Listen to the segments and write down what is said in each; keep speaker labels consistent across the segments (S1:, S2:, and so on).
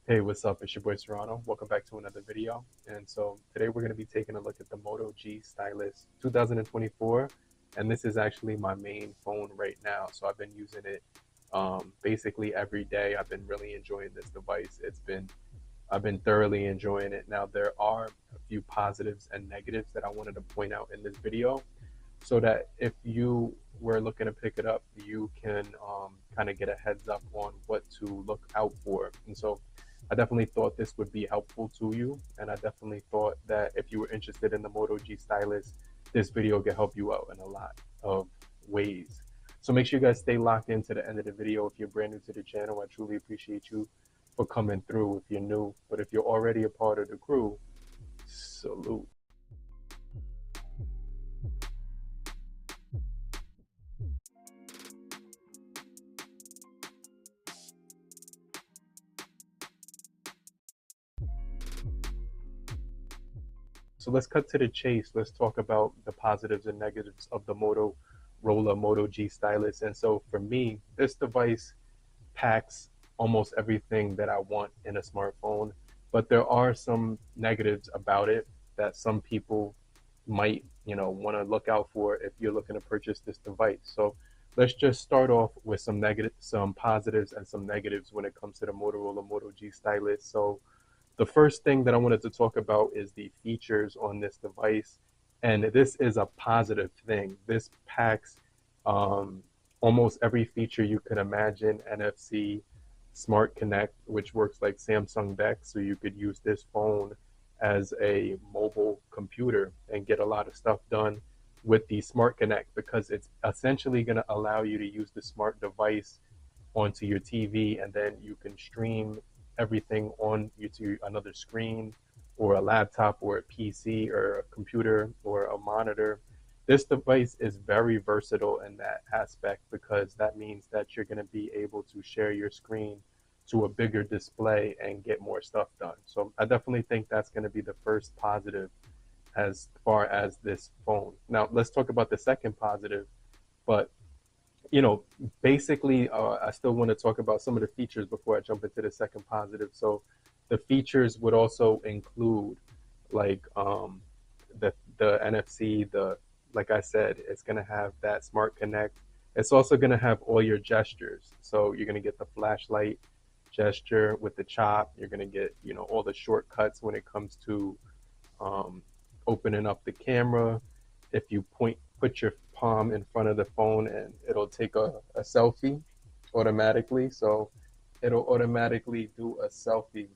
S1: Hey, what's up? It's your boy Serrano. Welcome back to another video. And so today we're going to be taking a look at the Moto G Stylus 2024. And this is actually my main phone right now. So I've been using it basically every day. I've been really enjoying this device. I've been thoroughly enjoying it. Now there are a few positives and negatives that I wanted to point out in this video so that if you were looking to pick it up, you can kind of get a heads up on what to look out for. And so I definitely thought this would be helpful to you. And I definitely thought that if you were interested in the Moto G Stylus, this video could help you out in a lot of ways. So make sure you guys stay locked in to the end of the video. If you're brand new to the channel, I truly appreciate you for coming through if you're new. But if you're already a part of the crew, salute. So let's cut to the chase. Let's talk about the positives and negatives of the Motorola Moto G Stylus. And so for me, this device packs almost everything that I want in a smartphone, but there are some negatives about it that some people might, want to look out for if you're looking to purchase this device. So let's just start off with some positives and some negatives when it comes to the Motorola Moto G Stylus. So the first thing that I wanted to talk about is the features on this device. And this is a positive thing. This packs almost every feature you could imagine: NFC, Smart Connect, which works like Samsung DeX. So you could use this phone as a mobile computer and get a lot of stuff done with the Smart Connect, because it's essentially going to allow you to use the smart device onto your TV, and then you can stream everything on you to another screen or a laptop or a PC or a computer or a monitor. This device is very versatile in that aspect, because that means that you're going to be able to share your screen to a bigger display and get more stuff done. So I definitely think that's going to be the first positive as far as this phone. Now let's talk about the second positive. But you know, basically, I still want to talk about some of the features before I jump into the second positive. So, the features would also include, like, the NFC. The Like I said, it's going to have that Smart Connect. It's also going to have all your gestures. So you're going to get the flashlight gesture with the chop. You're going to get, all the shortcuts when it comes to um, opening up the camera. If you put your palm in front of the phone, and it'll take a selfie automatically. So it'll automatically do a selfie.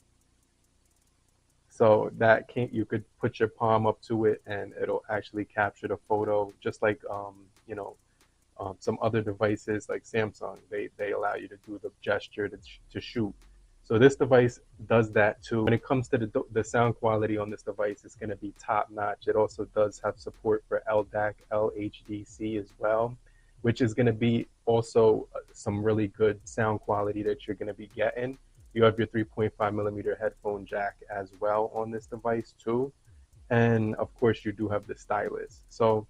S1: So that can you could put your palm up to it, and it'll actually capture the photo, just like some other devices like Samsung. They allow you to do the gesture to shoot. So this device does that too. When it comes to the sound quality on this device, it's going to be top notch. It also does have support for LDAC, LHDC as well, which is going to be also some really good sound quality that you're going to be getting. You have your 3.5 millimeter headphone jack as well on this device too. And of course you do have the stylus. So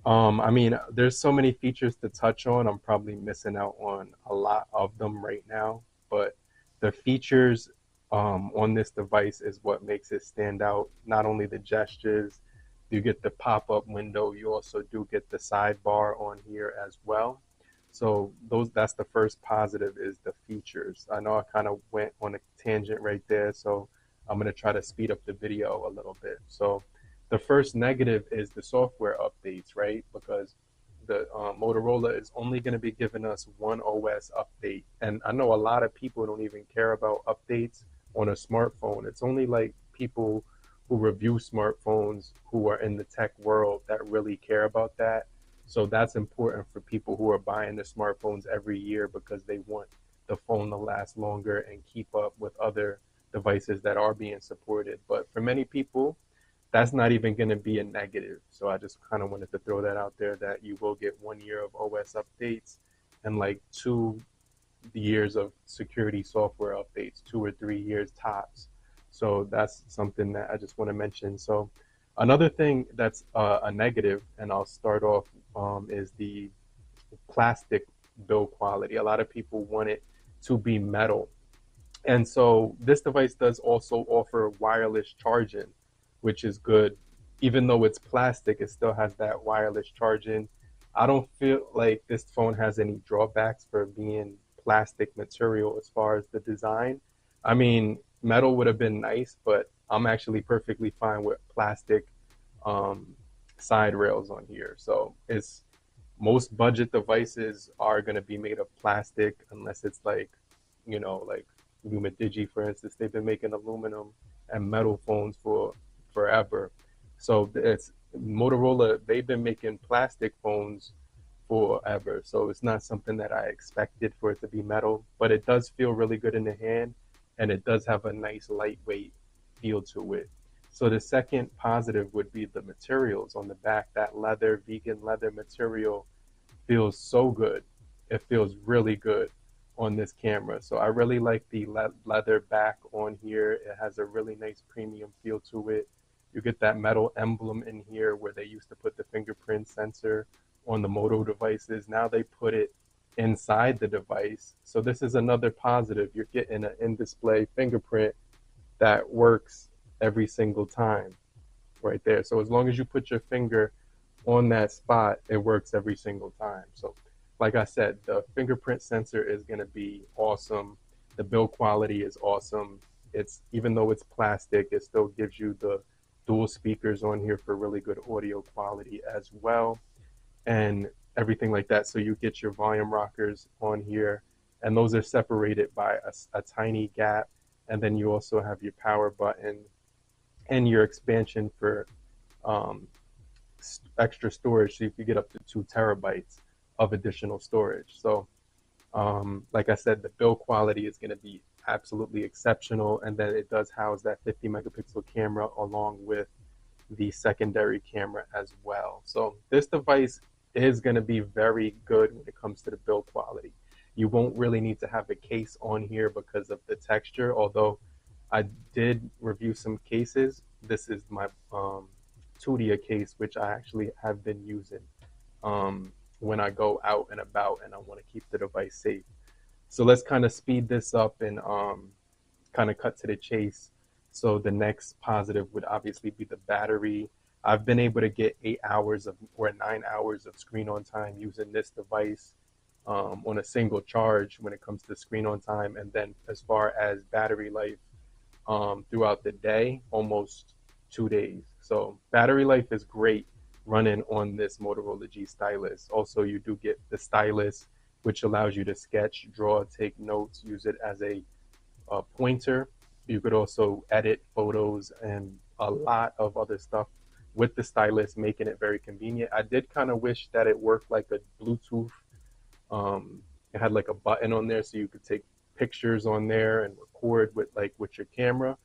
S1: I mean, there's so many features to touch on. I'm probably missing out on a lot of them right now, but the features on this device is what makes it stand out. Not only the gestures, you get the pop-up window, you also do get the sidebar on here as well. So that's the first positive, is the features. I know I kind of went on a tangent right there, so I'm going to try to speed up the video a little bit. So the first negative is the software updates, right? Because the Motorola is only going to be giving us one OS update. And I know a lot of people don't even care about updates on a smartphone. It's only like people who review smartphones who are in the tech world that really care about that. So that's important for people who are buying the smartphones every year, because they want the phone to last longer and keep up with other devices that are being supported. But for many people, that's not even going to be a negative. So I just kind of wanted to throw that out there, that you will get 1 year of OS updates and like 2 years of security software updates, 2 or 3 years tops. So that's something that I just want to mention. So another thing that's a negative, and I'll start off, is the plastic build quality. A lot of people want it to be metal, And so this device does also offer wireless charging, which is good. Even though it's plastic, it still has that wireless charging. I don't feel like this phone has any drawbacks for being plastic material as far as the design. I mean, metal would have been nice, but I'm actually perfectly fine with plastic um, side rails on here. So it's most budget devices are going to be made of plastic unless it's like, like Lumidigi, for instance. They've been making aluminum and metal phones for forever. So it's Motorola, they've been making plastic phones forever. So it's not something that I expected for it to be metal, but it does feel really good in the hand and it does have a nice lightweight feel to it. So the second positive would be the materials on the back. That leather, vegan leather material feels so good. It feels really good on this camera. So I really like the leather back on here. It has a really nice premium feel to it. You get that metal emblem in here where they used to put the fingerprint sensor on the Moto devices. Now they put it inside the device. So this is another positive. You're getting an in-display fingerprint that works every single time right there. So as long as you put your finger on that spot, it works every single time. So like I said, the fingerprint sensor is going to be awesome. The build quality is awesome. It's, even though it's plastic, it still gives you the dual speakers on here for really good audio quality as well, and everything like that. So you get your volume rockers on here, and those are separated by a tiny gap. And then you also have your power button and your expansion for um, extra storage, so you could get up to 2 terabytes of additional storage. So like I said, the build quality is going to be absolutely exceptional, and then it does house that 50 megapixel camera along with the secondary camera as well. So this device is going to be very good when it comes to the build quality. You won't really need to have a case on here because of the texture, although I did review some cases. This is my Tudia case, which I actually have been using when I go out and about and I want to keep the device safe. So let's kind of speed this up and kind of cut to the chase. So the next positive would obviously be the battery. I've been able to get 8 hours of or 9 hours of screen on time using this device on a single charge when it comes to screen on time. And then as far as battery life throughout the day, almost 2 days. So battery life is great running on this Motorola G Stylus. Also, you do get the Stylus, which allows you to sketch, draw, take notes, use it as a pointer. You could also edit photos and a lot of other stuff with the Stylus, making it very convenient. I did kind of wish that it worked like a Bluetooth. It had like a button on there so you could take pictures on there and record with your camera,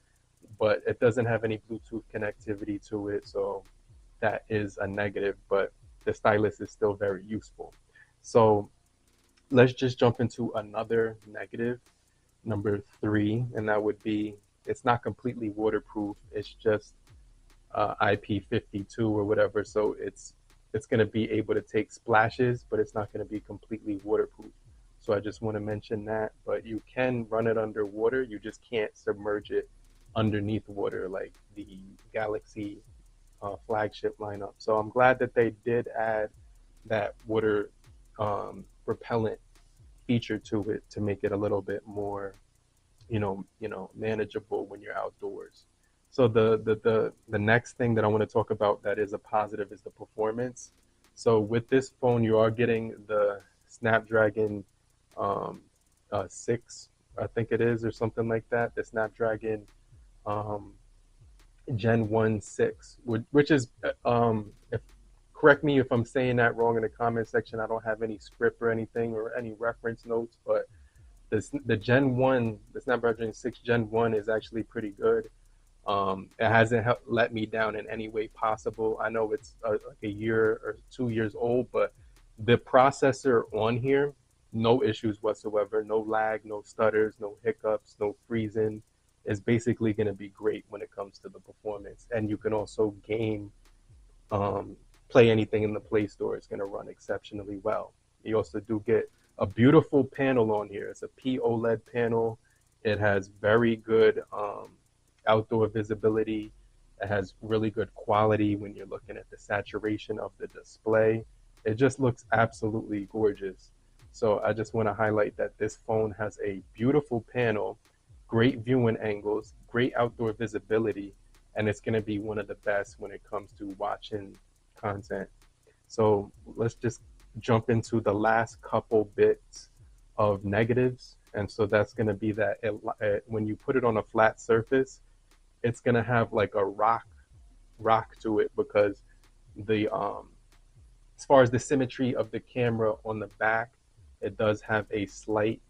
S1: but it doesn't have any Bluetooth connectivity to it, so that is a negative, but the Stylus is still very useful. So let's just jump into another negative, number 3, and that would be it's not completely waterproof. It's just IP52 or whatever, so it's going to be able to take splashes, but it's not going to be completely waterproof. So I just want to mention that, but you can run it underwater. You just can't submerge it underneath water like the Galaxy flagship lineup. So I'm glad that they did add that water repellent feature to it to make it a little bit more, manageable when you're outdoors. So the next thing that I want to talk about that is a positive is the performance. So with this phone, you are getting the Snapdragon 6, I think it is, or something like that. The Snapdragon Gen 1 6, which is, if, correct me if I'm saying that wrong in the comment section. I don't have any script or anything or any reference notes, but the Gen 1, the Snapdragon 6 Gen 1 is actually pretty good. It hasn't let me down in any way possible. I know it's like a year or 2 years old, but the processor on here, no issues whatsoever, no lag, no stutters, no hiccups, no freezing. Is basically going to be great when it comes to the performance. And you can also game, play anything in the Play Store. It's going to run exceptionally well. You also do get a beautiful panel on here. It's a POLED panel. It has very good outdoor visibility. It has really good quality when you're looking at the saturation of the display. It just looks absolutely gorgeous. So I just want to highlight that this phone has a beautiful panel, great viewing angles, great outdoor visibility, and it's going to be one of the best when it comes to watching content. So let's just jump into the last couple bits of negatives. And so that's going to be that when you put it on a flat surface, it's going to have like a rock to it because the as far as the symmetry of the camera on the back, it does have a slight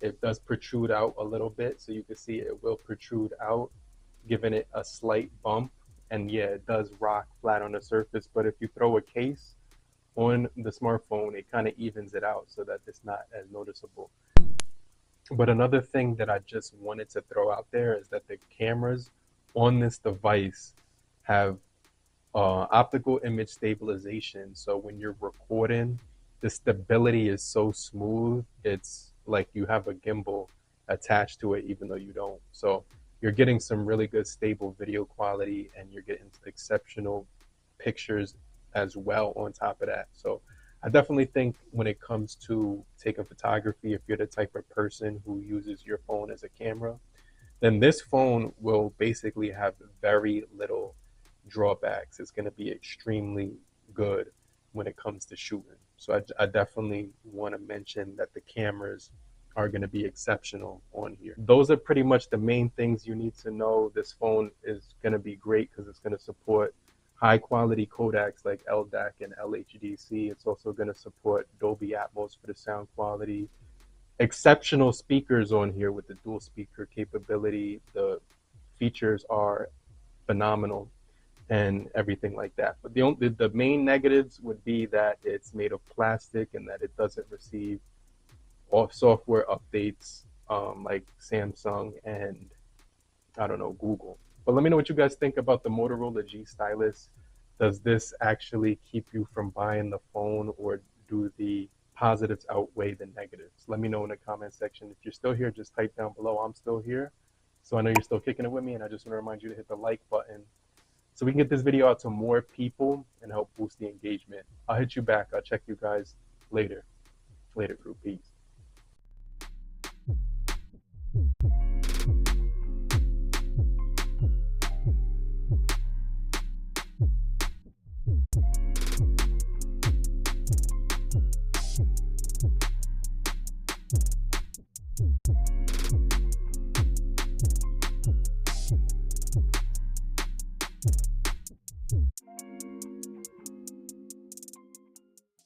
S1: it does protrude out a little bit, so you can see it will protrude out, giving it a slight bump. And yeah, it does rock flat on the surface, but if you throw a case on the smartphone, it kind of evens it out so that it's not as noticeable. But another thing that I just wanted to throw out there is that the cameras on this device have optical image stabilization. So when you're recording, the stability is so smooth. It's like you have a gimbal attached to it, even though you don't. So you're getting some really good stable video quality, and you're getting exceptional pictures as well on top of that. So I definitely think when it comes to taking photography, if you're the type of person who uses your phone as a camera, then this phone will basically have very little drawbacks. It's going to be extremely good when it comes to shooting. So I definitely want to mention that the cameras are going to be exceptional on here. Those are pretty much the main things you need to know. This phone is going to be great because it's going to support high quality codecs like LDAC and LHDC. It's also going to support Dolby Atmos for the sound quality. Exceptional speakers on here with the dual speaker capability. The features are phenomenal and everything like that. But the main negatives would be that it's made of plastic and that it doesn't receive all software updates like Samsung and I don't know, Google. But let me know what you guys think about the Motorola G Stylus. Does this actually keep you from buying the phone, or do the positives outweigh the negatives? Let me know in the comment section. If you're still here, just type down below, I'm still here. So I know you're still kicking it with me, and I just want to remind you to hit the like button so we can get this video out to more people and help boost the engagement. I'll hit you back. I'll check you guys later. Later, crew. Peace.